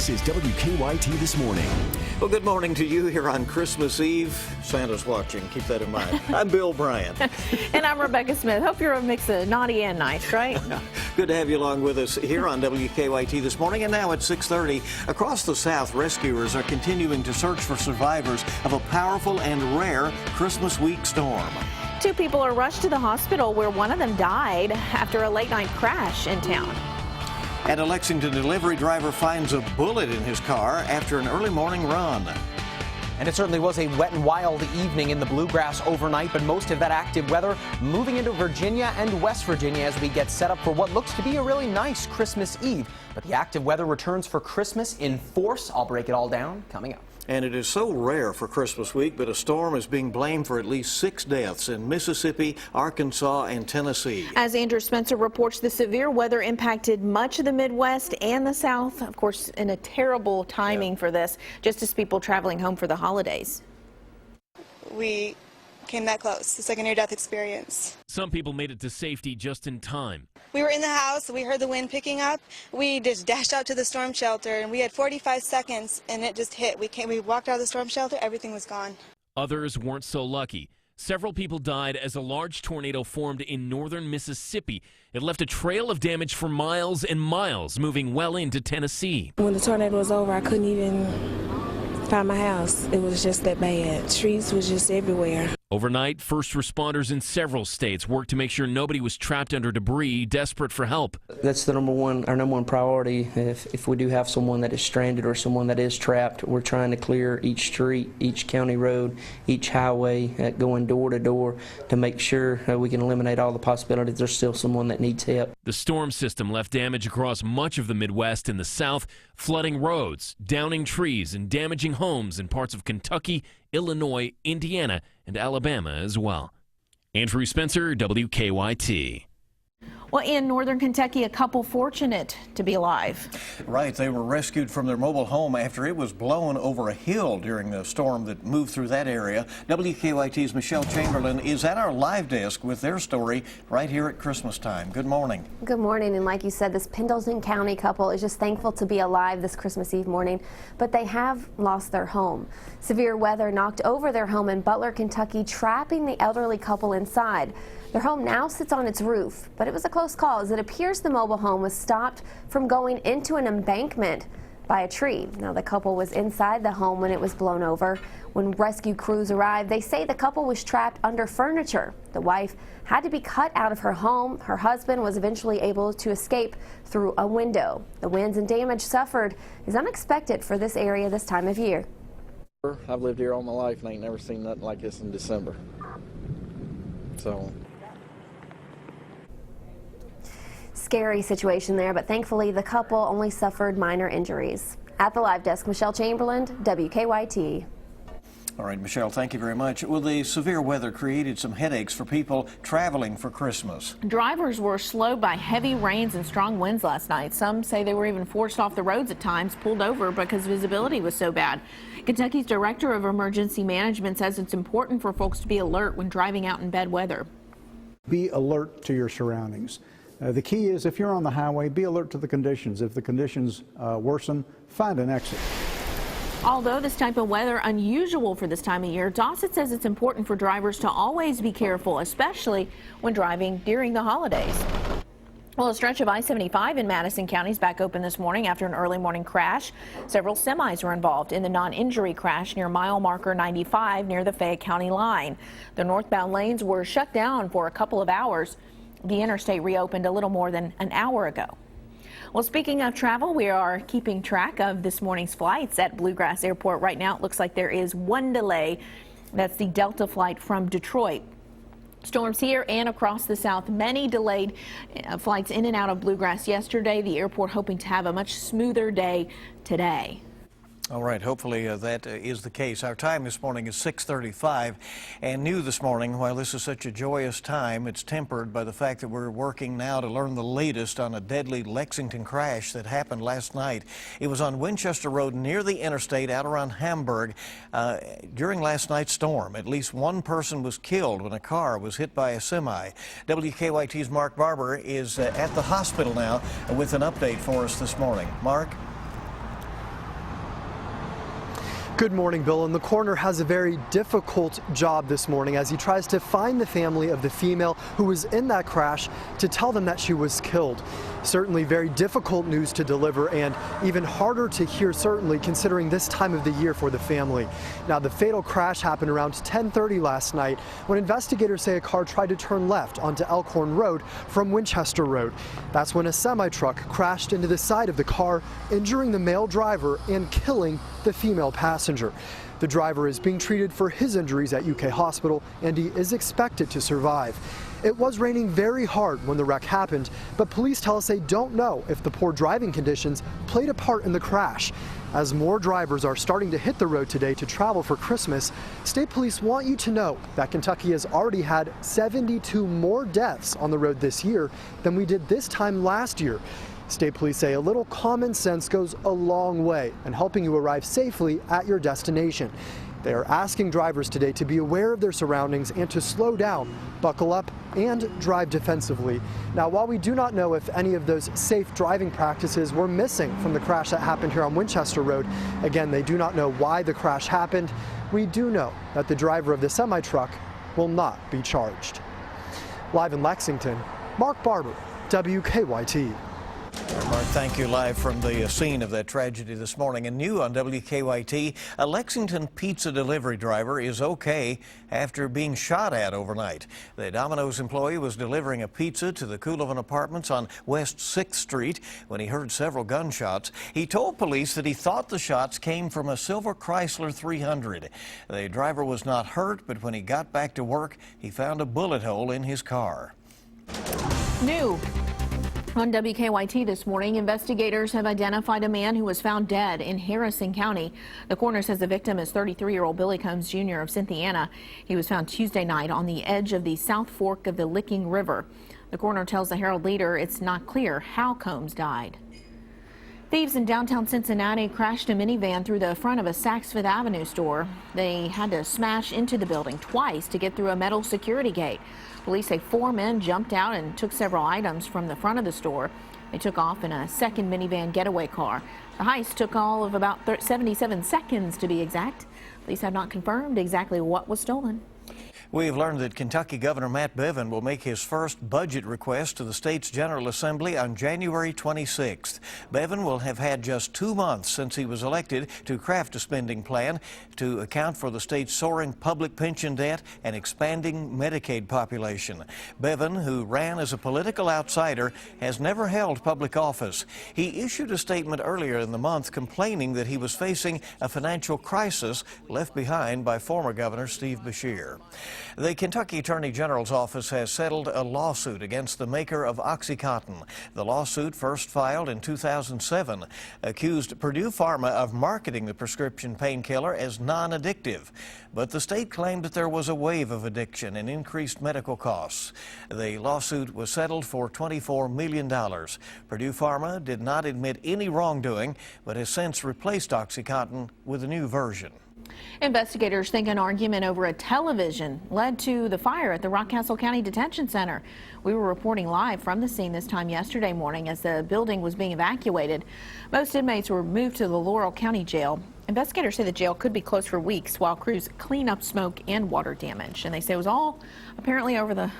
This is WKYT This Morning. Well, good morning to you here on Christmas Eve. Santa's watching. Keep that in mind. I'm Bill Bryant. And I'm Rebecca Smith. Hope you're a mix of naughty and nice, right? Good to have you along with us here on WKYT This Morning. And now at 6:30, across the South, rescuers are continuing to search for survivors of a powerful and rare Christmas week storm. 2 people are rushed to the hospital where one of them died after a late-night crash in town. And a Lexington delivery driver finds a bullet in his car after an early morning run. And it certainly was a wet and wild evening in the bluegrass overnight, but most of that active weather moving into Virginia and West Virginia as we get set up for what looks to be a really nice Christmas Eve. But the active weather returns for Christmas in force. I'll break it all down coming up. And it is so rare for Christmas week, but a storm is being blamed for at least 6 deaths in Mississippi, Arkansas, and Tennessee. As Andrew Spencer reports, the severe weather impacted much of the Midwest and the South, of course, in a terrible timing for this, just as people traveling home for the holidays. We came that close. It's like a near-death experience. Some people made it to safety just in time. We were in the house, we heard the wind picking up, we just dashed out to the storm shelter, and we had 45 seconds, and it just hit. We walked out of the storm shelter, everything was gone. Others weren't so lucky. Several people died as a large tornado formed in northern Mississippi. It left a trail of damage for miles and miles, moving well into Tennessee. When the tornado was over, I couldn't even find my house. It was just that bad. Trees was just everywhere. Overnight, first responders in several states worked to make sure nobody was trapped under debris, desperate for help. That's our number one priority. If we do have someone that is stranded or someone that is trapped, we're trying to clear each street, each county road, each highway, going door to door to make sure we can eliminate all the possibilities there's still someone that needs help. The storm system left damage across much of the Midwest and the South, flooding roads, downing trees, and damaging homes in parts of Kentucky, Illinois, Indiana, and Alabama as well. Andrew Spencer, WKYT. Well, in northern Kentucky, a couple fortunate to be alive. Right, they were rescued from their mobile home after it was blown over a hill during the storm that moved through that area. WKYT's Michelle Chamberlain is at our live desk with their story right here at Christmas time. Good morning. Good morning, and like you said, this Pendleton County couple is just thankful to be alive this Christmas Eve morning, but they have lost their home. Severe weather knocked over their home in Butler, Kentucky, trapping the elderly couple inside. Their home now sits on its roof, but it was a close call as it appears the mobile home was stopped from going into an embankment by a tree. Now, the couple was inside the home when it was blown over. When rescue crews arrived, they say the couple was trapped under furniture. The wife had to be cut out of her home. Her husband was eventually able to escape through a window. The winds and damage suffered is unexpected for this area this time of year. I've lived here all my life and I ain't never seen nothing like this in December. So. Scary situation there, but thankfully the couple only suffered minor injuries. At the live desk, Michelle Chamberlain, WKYT. All right, Michelle, thank you very much. Well, the severe weather created some headaches for people traveling for Christmas. Drivers were slowed by heavy rains and strong winds last night. Some say they were even forced off the roads at times, pulled over because visibility was so bad. Kentucky's Director of Emergency Management says it's important for folks to be alert when driving out in bad weather. Be alert to your surroundings. The key is if you're on the highway, be alert to the conditions. If the conditions worsen, find an exit. Although this type of weather unusual for this time of year, Dossett says it's important for drivers to always be careful, especially when driving during the holidays. Well, a stretch of I-75 in Madison County is back open this morning after an early morning crash. Several semis were involved in the non-injury crash near mile marker 95 near the Fayette County line. The northbound lanes were shut down for a couple of hours. The interstate reopened a little more than an hour ago. Well, speaking of travel, we are keeping track of this morning's flights at Bluegrass Airport. Right now, it looks like there is one delay. That's the Delta flight from Detroit. Storms here and across the South. Many delayed flights in and out of Bluegrass yesterday. The airport hoping to have a much smoother day today. All right, hopefully that is the case. Our time this morning is 6:35, and new this morning, while this is such a joyous time, it's tempered by the fact that we're working now to learn the latest on a deadly Lexington crash that happened last night. It was on Winchester Road near the interstate out around Hamburg during last night's storm. At least one person was killed when a car was hit by a semi. WKYT's Mark Barber is at the hospital now with an update for us this morning. Mark? Good morning, Bill. And the coroner has a very difficult job this morning as he tries to find the family of the female who was in that crash to tell them that she was killed. Certainly very difficult news to deliver and even harder to hear, certainly considering this time of the year for the family. Now, the fatal crash happened around 10:30 last night when investigators say a car tried to turn left onto Elkhorn Road from Winchester Road. That's when a semi-truck crashed into the side of the car, injuring the male driver and killing the female passenger. The driver is being treated for his injuries at UK Hospital, and he is expected to survive. It was raining very hard when the wreck happened, but police tell us they don't know if the poor driving conditions played a part in the crash. As more drivers are starting to hit the road today to travel for Christmas, state police want you to know that Kentucky has already had 72 more deaths on the road this year than we did this time last year. State police say a little common sense goes a long way in helping you arrive safely at your destination. They are asking drivers today to be aware of their surroundings and to slow down, buckle up, and drive defensively. Now, while we do not know if any of those safe driving practices were missing from the crash that happened here on Winchester Road, again, they do not know why the crash happened. We do know that the driver of the semi-truck will not be charged. Live in Lexington, Mark Barber, WKYT. Mark, thank you. Live from the scene of that tragedy this morning. And new on WKYT, a Lexington pizza delivery driver is okay after being shot at overnight. The Domino's employee was delivering a pizza to the Coolovan Apartments on West 6th Street when he heard several gunshots. He told police that he thought the shots came from a silver Chrysler 300. The driver was not hurt, but when he got back to work, he found a bullet hole in his car. New on WKYT this morning, investigators have identified a man who was found dead in Harrison County. The coroner says the victim is 33-year-old Billy Combs Jr. of Cynthiana. He was found Tuesday night on the edge of the South Fork of the Licking River. The coroner tells the Herald Leader it's not clear how Combs died. Thieves in downtown Cincinnati crashed a minivan through the front of a Saks Fifth Avenue store. They had to smash into the building twice to get through a metal security gate. Police say 4 men jumped out and took several items from the front of the store. They took off in a second minivan getaway car. The heist took all of about 77 seconds to be exact. Police have not confirmed exactly what was stolen. We've learned that Kentucky Governor Matt Bevin will make his first budget request to the state's General Assembly on January 26th. Bevin will have had just 2 months since he was elected to craft a spending plan to account for the state's soaring public pension debt and expanding Medicaid population. Bevin, who ran as a political outsider, has never held public office. He issued a statement earlier in the month complaining that he was facing a financial crisis left behind by former Governor Steve Beshear. The Kentucky Attorney General's office has settled a lawsuit against the maker of OxyContin. The lawsuit, first filed in 2007, accused Purdue Pharma of marketing the prescription painkiller as non-addictive. But the state claimed that there was a wave of addiction and increased medical costs. The lawsuit was settled for $24 million. Purdue Pharma did not admit any wrongdoing, but has since replaced OxyContin with a new version. Investigators think an argument over a television led to the fire at the Rockcastle County Detention Center. We were reporting live from the scene this time yesterday morning as the building was being evacuated. Most inmates were moved to the Laurel County Jail. Investigators say the jail could be closed for weeks while crews clean up smoke and water damage. And they say it was all apparently over the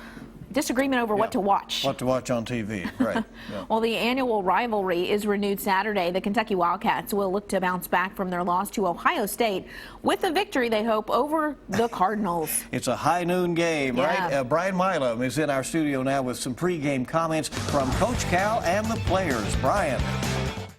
disagreement over what to watch. What to watch on TV, right. Yeah. Well, the annual rivalry is renewed Saturday. The Kentucky Wildcats will look to bounce back from their loss to Ohio State with a victory, they hope, over the Cardinals. It's a high noon game, right? Brian Milam is in our studio now with some pregame comments from Coach Cal and the players. Brian.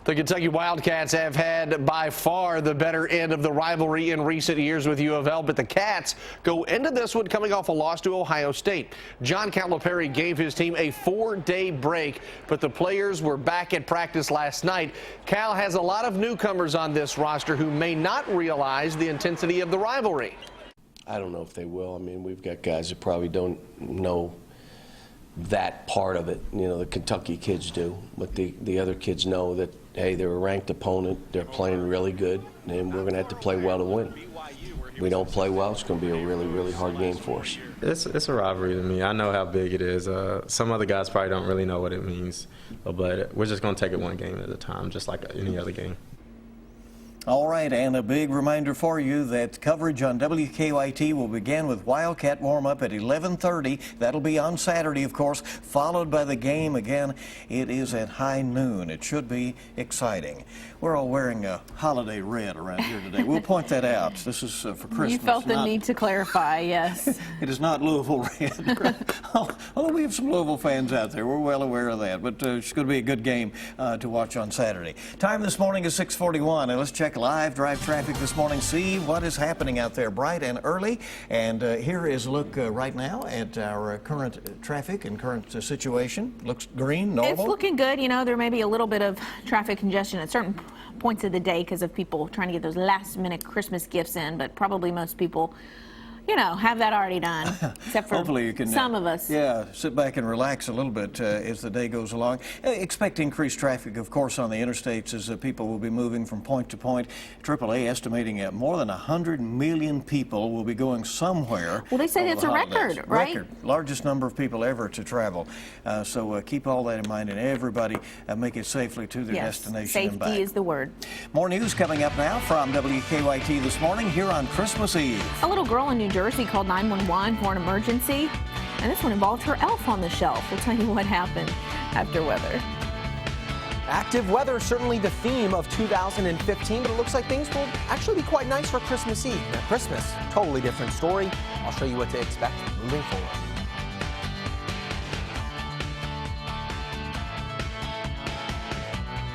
The Kentucky Wildcats have had by far the better end of the rivalry in recent years with U of L, but the Cats go into this one coming off a loss to Ohio State. John Calipari gave his team a 4-day break, but the players were back at practice last night. Cal has a lot of newcomers on this roster who may not realize the intensity of the rivalry. I don't know if they will. I mean, we've got guys that probably don't know that part of it. You know, the Kentucky kids do, but the other kids know that, hey, they're a ranked opponent, they're playing really good, and we're going to have to play well to win. If we don't play well, it's going to be a really, really hard game for us. It's a rivalry to me. I know how big it is. Some other guys probably don't really know what it means, but we're just going to take it one game at a time, just like any other game. All right, and a big reminder for you that coverage on WKYT will begin with Wildcat warm-up at 11:30. That'll be on Saturday, of course, followed by the game. Again, it is at high noon. It should be exciting. We're all wearing holiday red around here today. We'll point that out. This is for Christmas. You felt the need to clarify, yes. It is not Louisville red. Although we have some Louisville fans out there. We're well aware of that. But it's going to be a good game to watch on Saturday. Time this morning is 6:41. And let's check live drive traffic this morning. See what is happening out there bright and early. And here is a look right now at our current traffic and current situation. Looks green, normal. It's looking good. You know, there may be a little bit of traffic congestion at certain points of the day because of people trying to get those last-minute Christmas gifts in, but probably most people, you know, have that already done, except for hopefully you can, some of us. Yeah, sit back and relax a little bit as the day goes along. Expect increased traffic, of course, on the interstates as people will be moving from point to point. AAA estimating more than 100 million people will be going somewhere. Well, they say it's a record, right? Record. Largest number of people ever to travel. So keep all that in mind, and everybody make it safely to their destination and back. Safety is the word. More news coming up now from WKYT this morning here on Christmas Eve. A little girl in New Jersey called 911 for an emergency, and this one involved her elf on the shelf. We'll tell you what happened after weather. Active weather, certainly the theme of 2015, but it looks like things will actually be quite nice for Christmas Eve. Now, Christmas, totally different story. I'll show you what to expect moving forward.